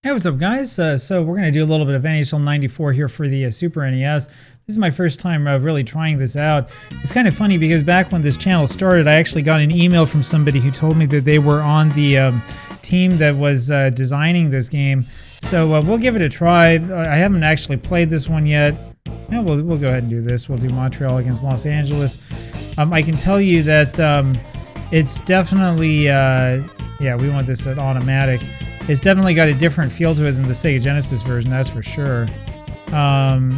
Hey, what's up, guys? So we're going to do a little bit of NHL 94 here for the Super NES. This is my first time really trying this out. It's kind of funny because back when this channel started, I actually got an email from somebody who told me that they were on the team that was designing this game. So we'll give it a try. I haven't actually played this one yet. Yeah, we'll go ahead and do this. We'll do Montreal against Los Angeles. I can tell you that it's definitely, yeah, we want this at automatic. It's definitely got a different feel to it than the Sega Genesis version, that's for sure.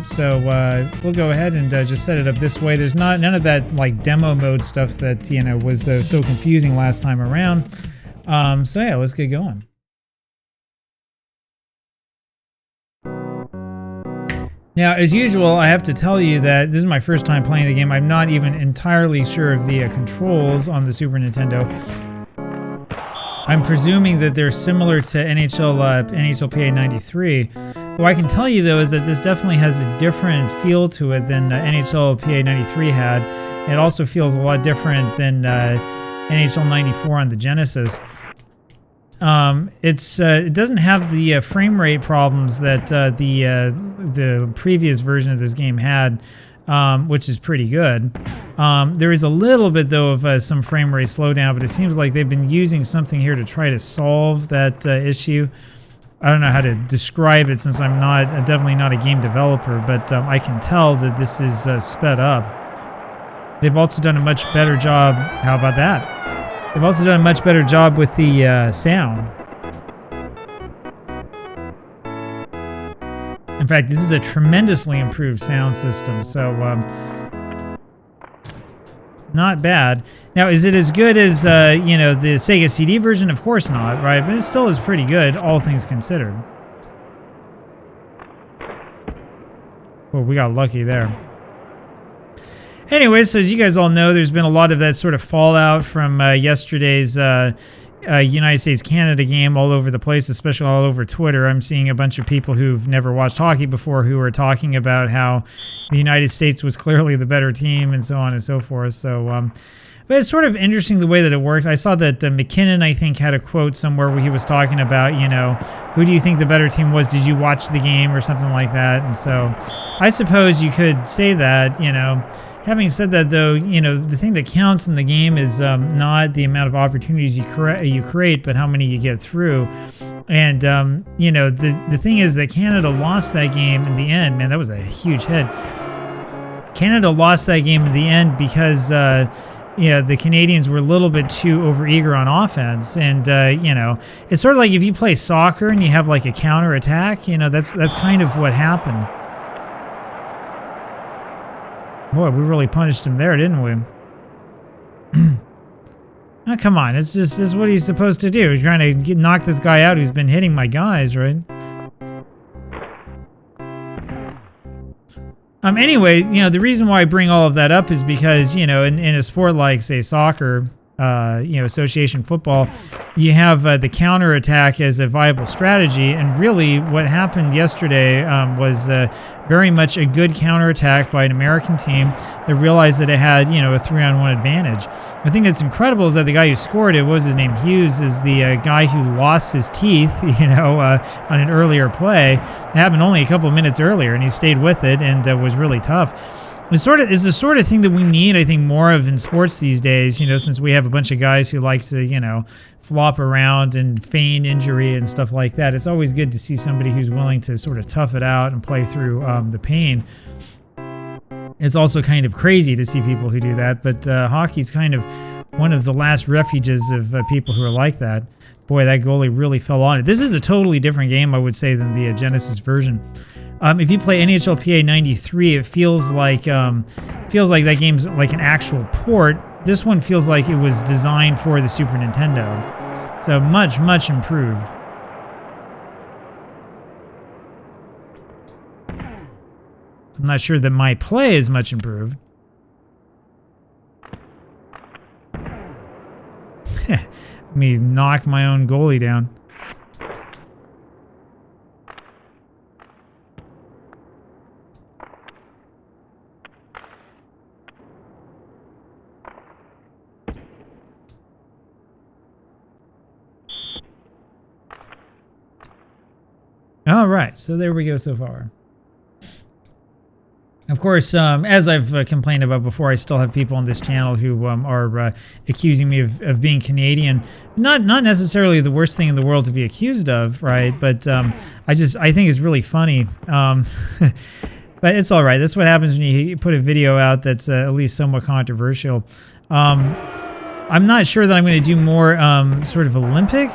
So we'll go ahead and just set it up this way. There's none of that like demo mode stuff that was so confusing last time around. So yeah, let's get going. Now, as usual, I have to tell you that this is my first time playing the game. I'm not even entirely sure of the controls on the Super Nintendo. I'm presuming that they're similar to NHLPA 93. What I can tell you, though, is that this definitely has a different feel to it than NHLPA 93 had. It also feels a lot different than NHL 94 on the Genesis. It doesn't have the frame rate problems that the previous version of this game had, which is pretty good. There is a little bit, though, of some frame rate slowdown, but it seems like they've been using something here to try to solve that issue. I don't know how to describe it since I'm definitely not a game developer, but I can tell that this is sped up. They've also done a much better job. How about that? They've also done a much better job with the sound. In fact, this is a tremendously improved sound system, so not bad. Now, is it as good as the Sega CD version? Of course not, right? But it still is pretty good, all things considered. Well, we got lucky there. Anyway, so as you guys all know, there's been a lot of that sort of fallout from yesterday's United States-Canada game all over the place, especially all over Twitter. I'm seeing a bunch of people who've never watched hockey before who are talking about how the United States was clearly the better team and so on and so forth. So, but it's sort of interesting the way that it worked. I saw that McKinnon, I think, had a quote somewhere where he was talking about, who do you think the better team was? Did you watch the game or something like that? And so I suppose you could say that, Having said that, though, the thing that counts in the game is not the amount of opportunities you create, but how many you get through. And, the thing is that Canada lost that game in the end. Man, that was a huge hit. Canada lost that game in the end because, the Canadians were a little bit too overeager on offense. And, it's sort of like if you play soccer and you have like a counter attack, that's kind of what happened. Boy, we really punished him there, didn't we? Oh, come on, this is what he's supposed to do. He's trying to knock this guy out who's been hitting my guys, right? Anyway, the reason why I bring all of that up is because, in a sport like, say, soccer, association football, you have the counterattack as a viable strategy. And really what happened yesterday was very much a good counterattack by an American team that realized that it had, a 3-on-1 advantage. The thing that's incredible is that the guy who scored it, what was his name? Hughes, is the guy who lost his teeth, on an earlier play. It happened only a couple of minutes earlier, and he stayed with it and was really tough. It's the sort of thing that we need, I think, more of in sports these days, since we have a bunch of guys who like to, flop around and feign injury and stuff like that. It's always good to see somebody who's willing to sort of tough it out and play through the pain. It's also kind of crazy to see people who do that, but hockey's kind of one of the last refuges of people who are like that. Boy, that goalie really fell on it. This is a totally different game, I would say, than the Genesis version. If you play NHLPA 93, it feels like that game's like an actual port. This one feels like it was designed for the Super Nintendo. So much, much improved. I'm not sure that my play is much improved. Let me knock my own goalie down. All right, so there we go so far. Of course, as I've complained about before, I still have people on this channel who are accusing me of being Canadian. Not necessarily the worst thing in the world to be accused of, right? But I think it's really funny. But it's all right. That's what happens when you put a video out that's at least somewhat controversial. I'm not sure that I'm going to do more sort of Olympic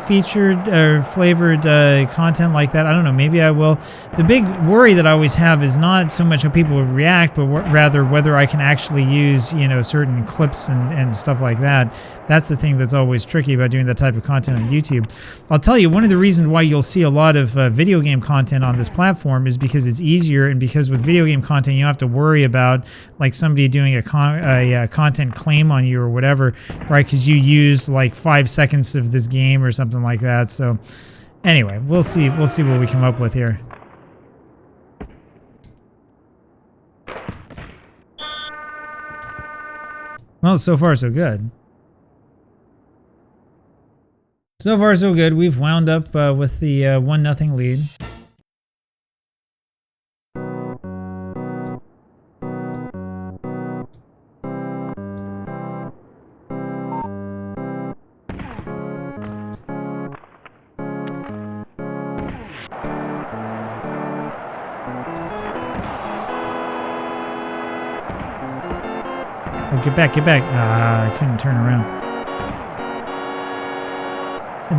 featured or flavored content like that. I don't know. Maybe I will. The big worry that I always have is not so much how people would react, but rather whether I can actually use, you know, certain clips and stuff like that. That's the thing that's always tricky about doing that type of content on YouTube. I'll tell you, one of the reasons why you'll see a lot of video game content on this platform is because it's easier, and because with video game content you don't have to worry about like somebody doing a content claim on you or whatever, right? Because you used like 5 seconds of this game or something like that. So anyway, we'll see what we come up with here. Well, so far so good. So far so good. We've wound up with the 1-0 lead. Oh, get back, get back. I couldn't turn around.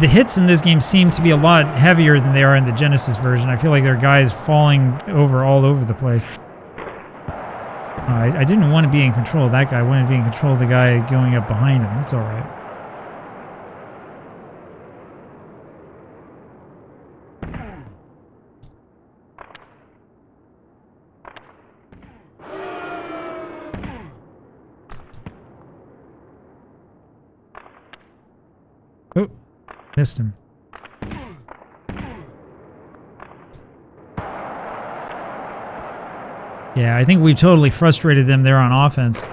The hits in this game seem to be a lot heavier than they are in the Genesis version. I feel like there are guys falling over all over the place. I didn't want to be in control of that guy. I wanted to be in control of the guy going up behind him. It's all right. Oh, missed him. Yeah, I think we totally frustrated them there on offense.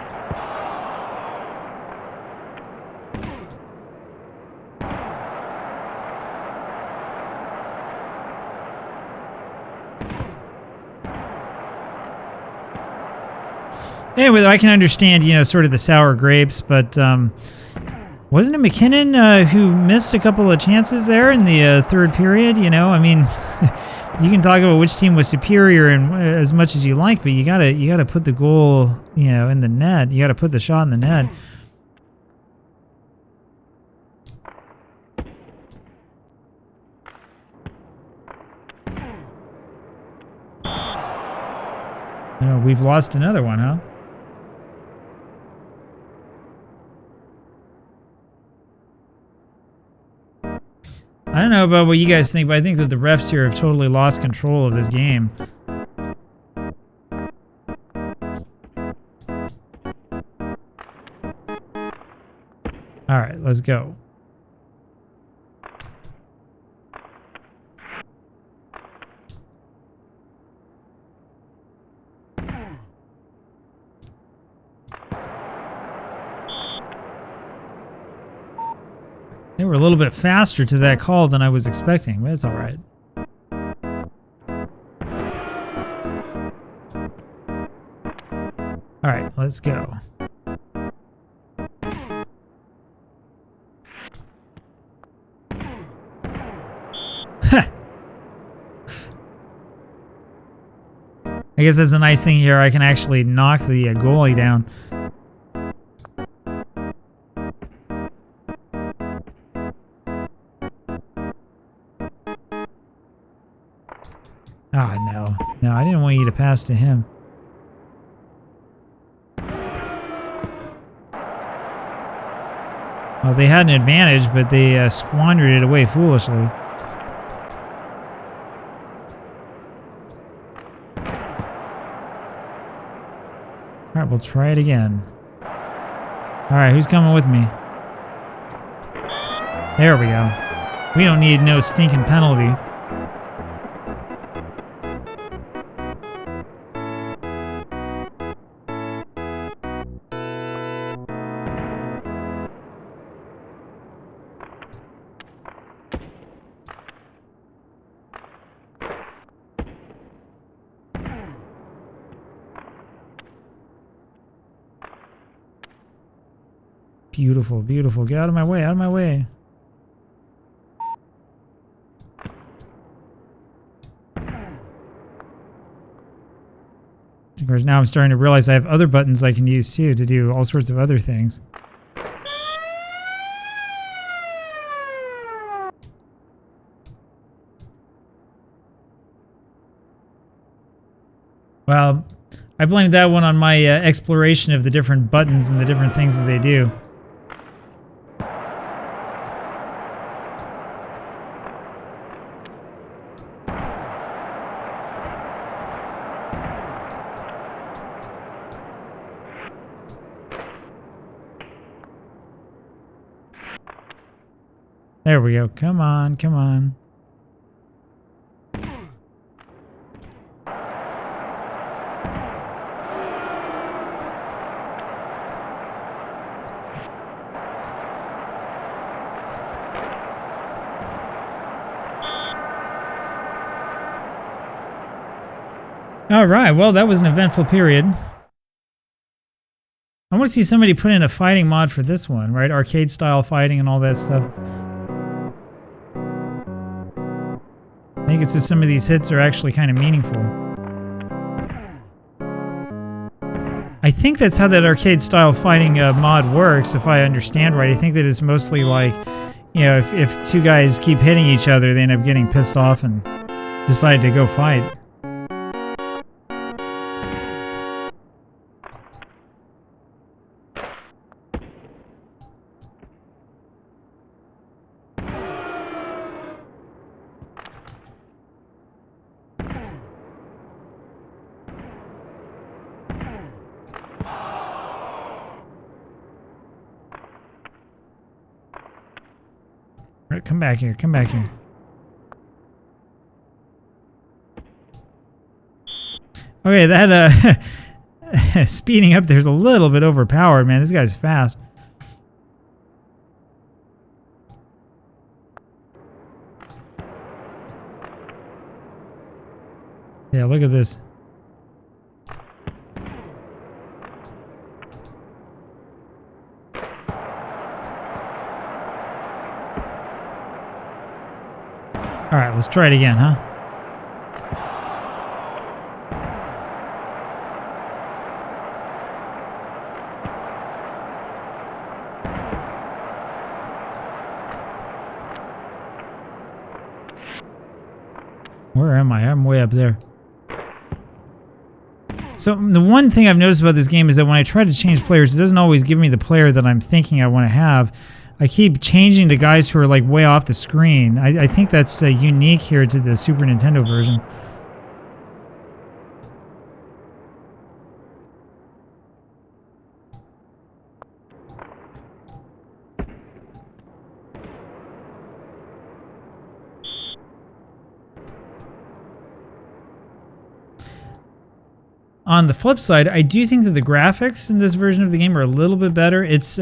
Anyway, I can understand, you know, sort of the sour grapes, but wasn't it McKinnon who missed a couple of chances there in the third period? You know, I mean, you can talk about which team was superior and as much as you like, but you gotta put the goal, you know, in the net. You gotta put the shot in the net. Oh, we've lost another one, huh? I don't know about what you guys think, but I think that the refs here have totally lost control of this game. All right, let's go. They were a little bit faster to that call than I was expecting, but it's all right. All right, let's go. I guess that's a nice thing here. I can actually knock the goalie down. Ah, no. No, I didn't want you to pass to him. Well, they had an advantage, but they squandered it away foolishly. Alright, we'll try it again. Alright, who's coming with me? There we go. We don't need no stinking penalty. Beautiful, beautiful. Get out of my way, out of my way. Of course, now I'm starting to realize I have other buttons I can use too to do all sorts of other things. Well, I blame that one on my exploration of the different buttons and the different things that they do. There we go. Come on, come on. All right, well, that was an eventful period. I want to see somebody put in a fighting mod for this one, right? Arcade style fighting and all that stuff. Make it so some of these hits are actually kind of meaningful. I think that's how that arcade style fighting mod works, if I understand right. I think that it's mostly like, you know, if two guys keep hitting each other, they end up getting pissed off and decide to go fight. Right, come back here, come back here. Okay, that speeding up there's a little bit overpowered, man. This guy's fast. Yeah, look at this. All right, let's try it again, huh? Where am I? I'm way up there. So the one thing I've noticed about this game is that when I try to change players, it doesn't always give me the player that I'm thinking I want to have. I keep changing to guys who are like way off the screen. I think that's unique here to the Super Nintendo version. On the flip side, I do think that the graphics in this version of the game are a little bit better. It's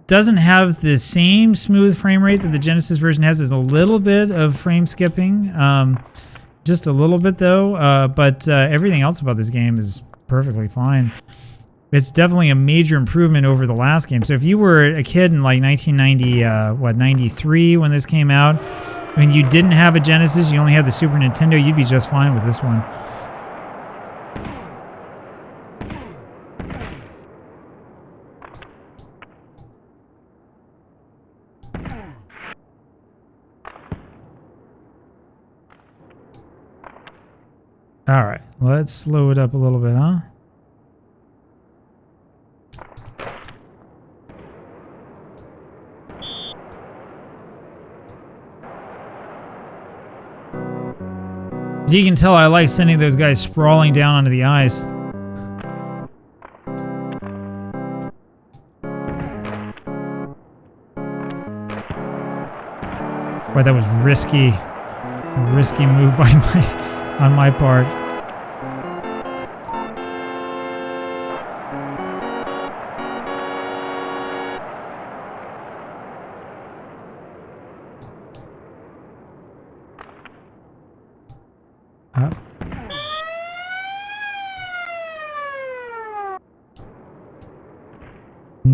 doesn't have the same smooth frame rate that the Genesis version has. There's a little bit of frame skipping, just a little bit though, but everything else about this game is perfectly fine. It's definitely a major improvement over the last game. So if you were a kid in like 1990, 93 when this came out, and you didn't have a Genesis, you only had the Super Nintendo, you'd be just fine with this one. All right, let's slow it up a little bit, huh? You can tell I like sending those guys sprawling down onto the ice. Boy, that was risky. A risky move by on my part.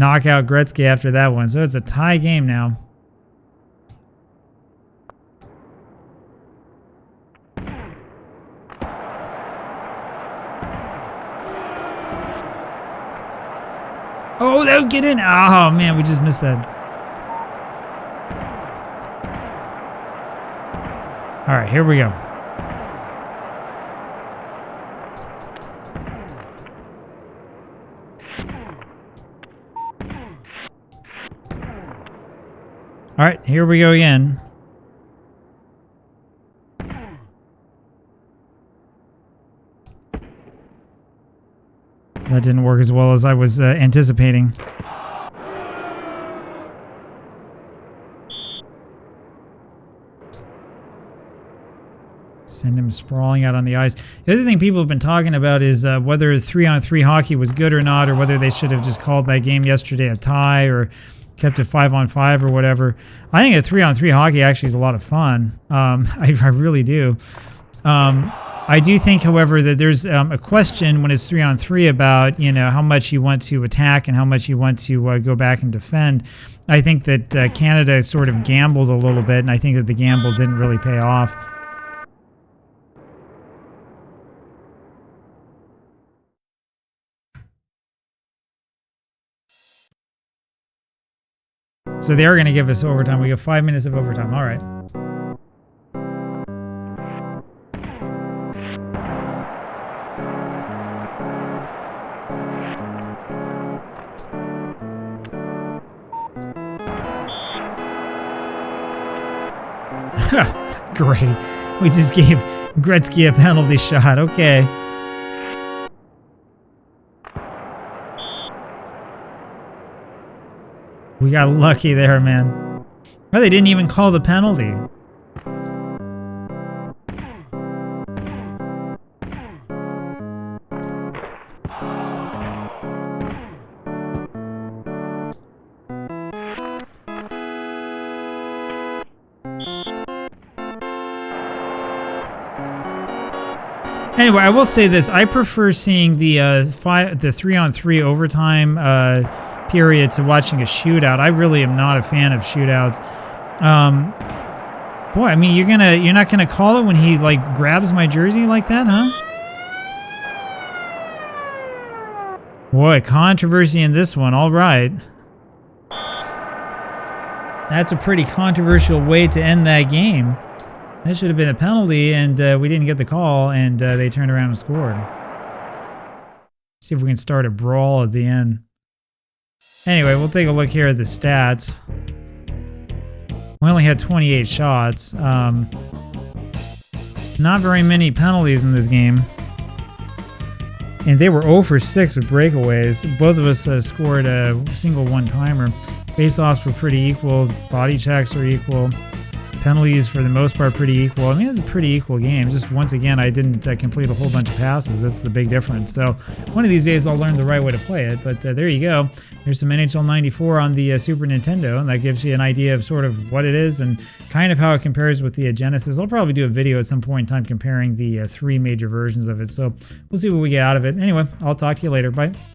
knock out Gretzky after that one. So it's a tie game now. Oh, that would get in. Oh, man, we just missed that. All right, here we go. All right, here we go again. That didn't work as well as I was anticipating. Send him sprawling out on the ice. The other thing people have been talking about is whether 3-on-3 hockey was good or not, or whether they should have just called that game yesterday a tie or kept it 5-on-5 or whatever. I think a 3-on-3 hockey actually is a lot of fun. I really do. I do think, however, that there's a question when it's 3-on-3 about, you know, how much you want to attack and how much you want to go back and defend. I think that Canada sort of gambled a little bit, and I think that the gamble didn't really pay off. So they are going to give us overtime. We got 5 minutes of overtime. All right. Great. We just gave Gretzky a penalty shot. Okay. We got lucky there, man. Oh, they didn't even call the penalty. Anyway, I will say this: I prefer seeing the 3-on-3 overtime period to watching a shootout. I really am not a fan of shootouts. Boy, I mean, you're not gonna call it when he like grabs my jersey like that, huh? Boy, controversy in this one. All right, that's a pretty controversial way to end that game. That should have been a penalty, and we didn't get the call, and they turned around and scored. See if we can start a brawl at the end. Anyway, we'll take a look here at the stats. We only had 28 shots. Not very many penalties in this game. And they were 0 for 6 with breakaways. Both of us scored a single one-timer. Face-offs were pretty equal. Body checks are equal. Penalties, for the most part, pretty equal. I mean, it was a pretty equal game. Just once again, I didn't complete a whole bunch of passes. That's the big difference. So one of these days, I'll learn the right way to play it. But there you go. There's some NHL 94 on the Super Nintendo, and that gives you an idea of sort of what it is and kind of how it compares with the Genesis. I'll probably do a video at some point in time comparing the 3 major versions of it. So we'll see what we get out of it. Anyway, I'll talk to you later. Bye.